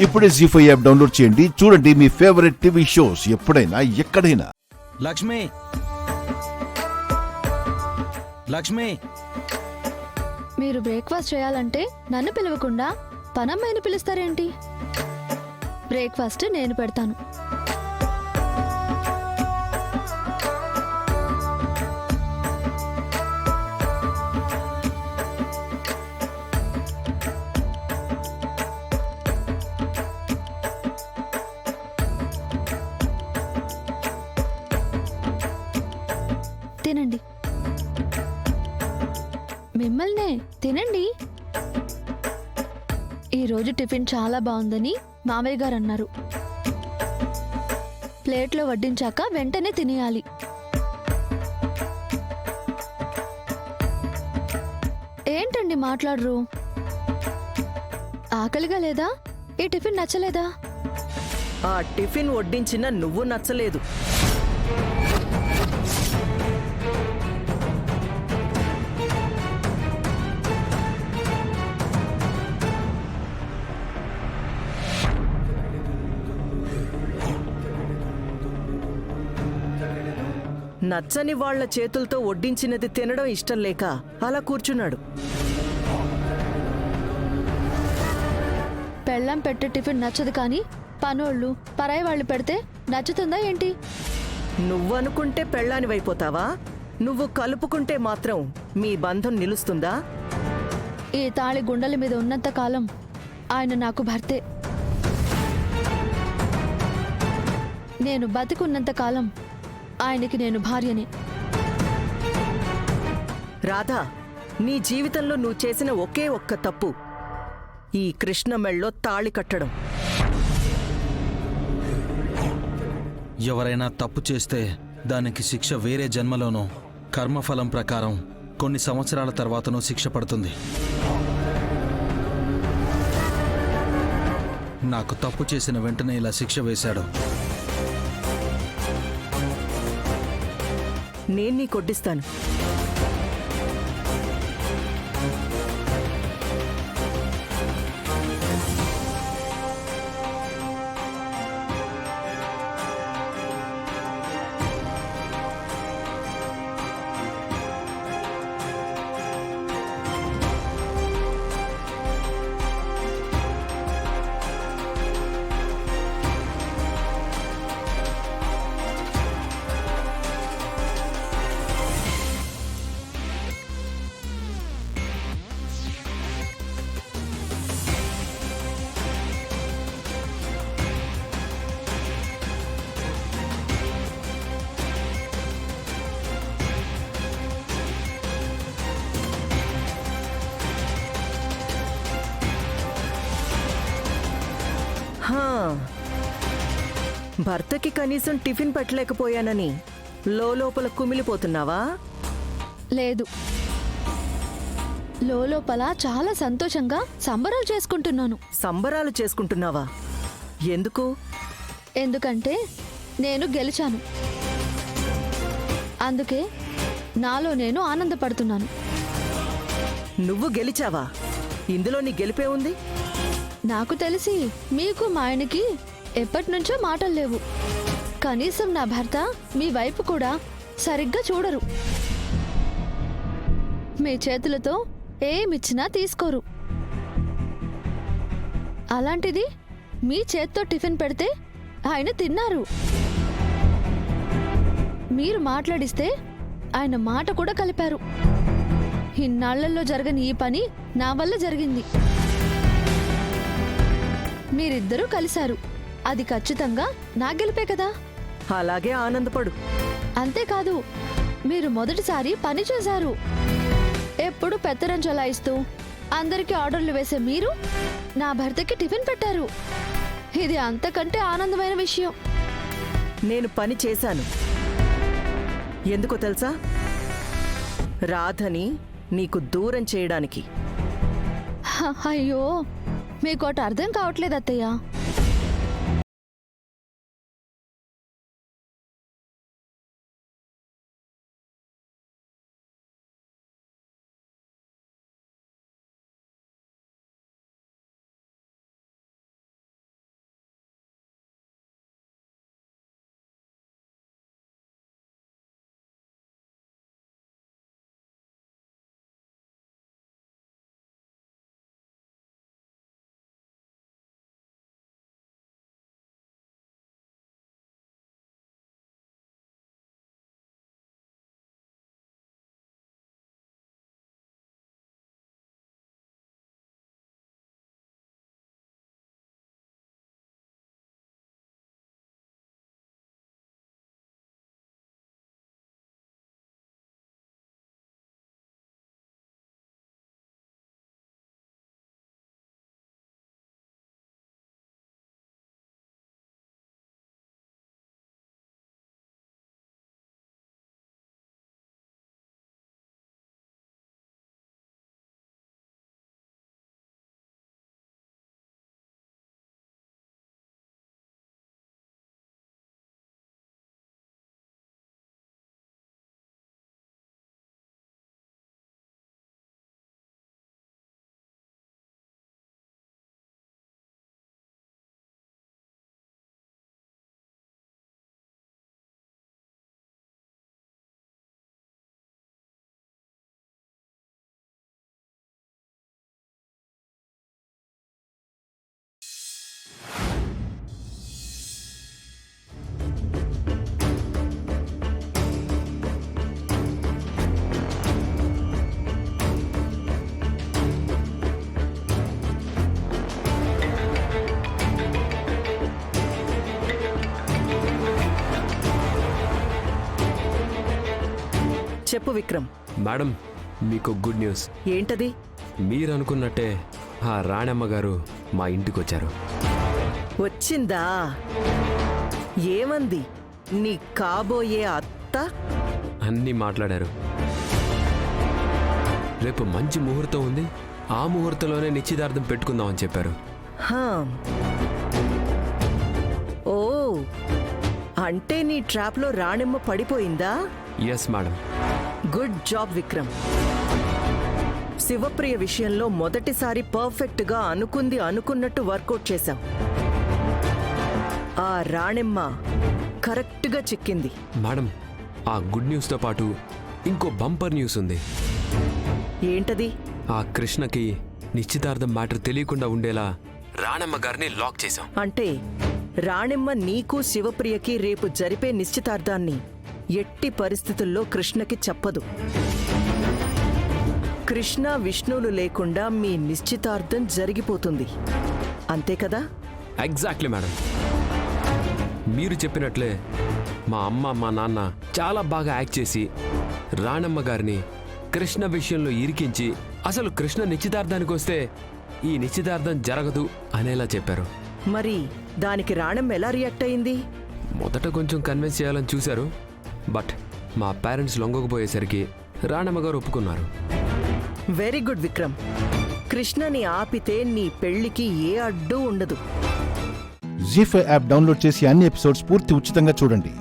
ఇప్పుడే జీ5 app download చేయండి. చూడండి మీ ఫేవరెట్ టీవీ షోస్ ఎప్పుడైనా ఎక్కడైనా. లక్ష్మి, లక్ష్మి, మీరు బ్రేక్ఫాస్ట్ చేయాలంటే నన్ను పిలవకుండా పనమ్మాయిని పిలుస్తారేంటి? బ్రేక్ఫాస్ట్ నేను పెడతాను. తినండి, మిమ్మల్నే తినండి. ఈరోజు టిఫిన్ చాలా బాగుందని మామయ్య గారు అన్నారు. ప్లేట్లో వడ్డించాక వెంటనే తినేయాలి. ఏంటండి మాట్లాడరు? ఆకలిగా లేదా? ఈ టిఫిన్ నచ్చలేదా? ఆ టిఫిన్ వడ్డించిన నువ్వు నచ్చలేదు. నచ్చని వాళ్ల చేతులతో వడ్డించినది తినడం ఇష్టం లేక అలా కూర్చున్నాడు. పెళ్ళం పెట్టే టిఫిన్ నచ్చదు కానీ పనోళ్ళు పరాయి వాళ్ళు పెడితే నచ్చుతుందా ఏంటి? నువ్వనుకుంటే పెళ్ళానివైపోతావా? నువ్వు కలుపుకుంటే మాత్రం మీ బంధం నిలుస్తుందా? ఈ తాళి గుండెల మీద ఉన్నంత కాలం ఆయన నాకు భర్తే. నేను బతికున్నంత కాలం ఆయనకి నేను భార్యనే. రాధా, నీ జీవితంలో నువ్వు చేసిన ఒకే ఒక్క తప్పు ఈ కృష్ణ మెళ్ళో తాళి కట్టడం. ఎవరైనా తప్పు చేస్తే దానికి శిక్ష వేరే జన్మలోనో కర్మఫలం ప్రకారం కొన్ని సంవత్సరాల తర్వాతనో శిక్ష పడుతుంది. నాకు తప్పు చేసిన వెంటనే ఇలా శిక్ష వేశాడు. నేను నీ కొడ్డిస్తాను. భర్తకి కనీసం టిఫిన్ పెట్టలేకపోయానని లోపల కుమిలిపోతున్నావా? లేదు, లోపల చాలా సంతోషంగా సంబరాలు చేసుకుంటున్నాను. సంబరాలు చేసుకుంటున్నావా? ఎందుకు? ఎందుకంటే నేను గెలిచాను. అందుకే నాలో నేను ఆనందపడుతున్నాను. నువ్వు గెలిచావా? ఇందులో నీ గెలిపే ఉంది. నాకు తెలిసి మీకు మా ఆయనకి ఎప్పటినుంచో మాటలు లేవు. కనీసం నా భర్త మీ వైపు కూడా సరిగ్గా చూడరు. మీ చేతులతో ఏమిచ్చినా తీసుకోరు. అలాంటిది మీ చేత్తో టిఫిన్ పెడితే ఆయన తిన్నారు. మీరు మాట్లాడిస్తే ఆయన మాట కూడా కలిపారు. ఇన్నాళ్లలో జరగని ఈ పని నా వల్ల జరిగింది. మీరిద్దరూ కలిశారు. అది ఖచ్చితంగా నా గెలిపే కదా. అలాగే ఆనందపడు. అంతేకాదు, మీరు మొదటిసారి పని చేశారు. ఎప్పుడు పెత్తనం చలాయిస్తూ అందరికీ ఆర్డర్లు వేసే మీరు నా భర్తకి టిఫిన్ పెట్టారు. ఇది అంతకంటే ఆనందమైన విషయం. నేను పని చేశాను. ఎందుకో తెలుసా? రాధని నీకు దూరం చేయడానికి. అయ్యో, మీకోటి అర్థం కావట్లేదు అత్తయ్య. చెప్పు విక్రమ్. మేడం, మీకు గుడ్ న్యూస్. ఏంటది? మీరు అనుకున్నట్టే ఆ రాణమ్మ గారు మా ఇంటికి వచ్చారు. వచ్చిందా? ఏమంది నీ కాబోయే అత్త? అన్నీ మాట్లాడారు. రేపు మంచి ముహూర్తం ఉంది, ఆ ముహూర్తంలోనే నిశ్చితార్థం పెట్టుకుందామని చెప్పారు. హా. ఓ, అంటే నీ ట్రాప్లో రాణెమ్మ పడిపోయిందా? Yes madam. Good job Vikram. Sivapriya విషయంలో మొదటిసారి పర్ఫెక్ట్గా అనుకుంది అనుకున్నట్టు వర్కౌట్ చేశాం. ఆ రాణెమ్మ కరెక్ట్గా చిక్కింది. మేడం, ఆ గుడ్ న్యూస్తో పాటు ఇంకో బంపర్ న్యూస్ ఉంది. ఏంటది? ఆ కృష్ణకి నిశ్చితార్థం మ్యాటర్ తెలియకుండా ఉండేలా రాణమ్మ గారిని లాక్ చేశాం. అంటే రాణెమ్మ నీకు శివప్రియకి రేపు జరిపే నిశ్చితార్థాన్ని ఎట్టి పరిస్థితుల్లో కృష్ణకి చెప్పదు. కృష్ణ విష్ణువులు లేకుండా మీ నిశ్చితార్థం జరిగిపోతుంది, అంతే కదా? Exactly madam. మీరు చెప్పినట్లే మా అమ్మ మా నాన్న చాలా బాగా యాక్ట్ చేసి రాణమ్మ గారిని కృష్ణ విషయంలో ఇరికించి అసలు కృష్ణ నిశ్చితార్థానికి వస్తే ఈ నిశ్చితార్థం జరగదు అనేలా చెప్పారు. మరి దానికి రాణెమ్మ ఎలా రియాక్ట్ అయింది? మొదట కొంచెం కన్విన్స్ చేయాలని చూశారు, బట్ మా పేరెంట్స్ లొంగకపోయేసరికి రాణమ్మ గారు ఒప్పుకున్నారు. Very good Vikram. కృష్ణని ఆపితే నీ పెళ్లికి ఏ అడ్డు ఉండదు. జీ5 యాప్ డౌన్లోడ్ చేసి అన్ని ఎపిసోడ్స్ పూర్తి ఉచితంగా చూడండి.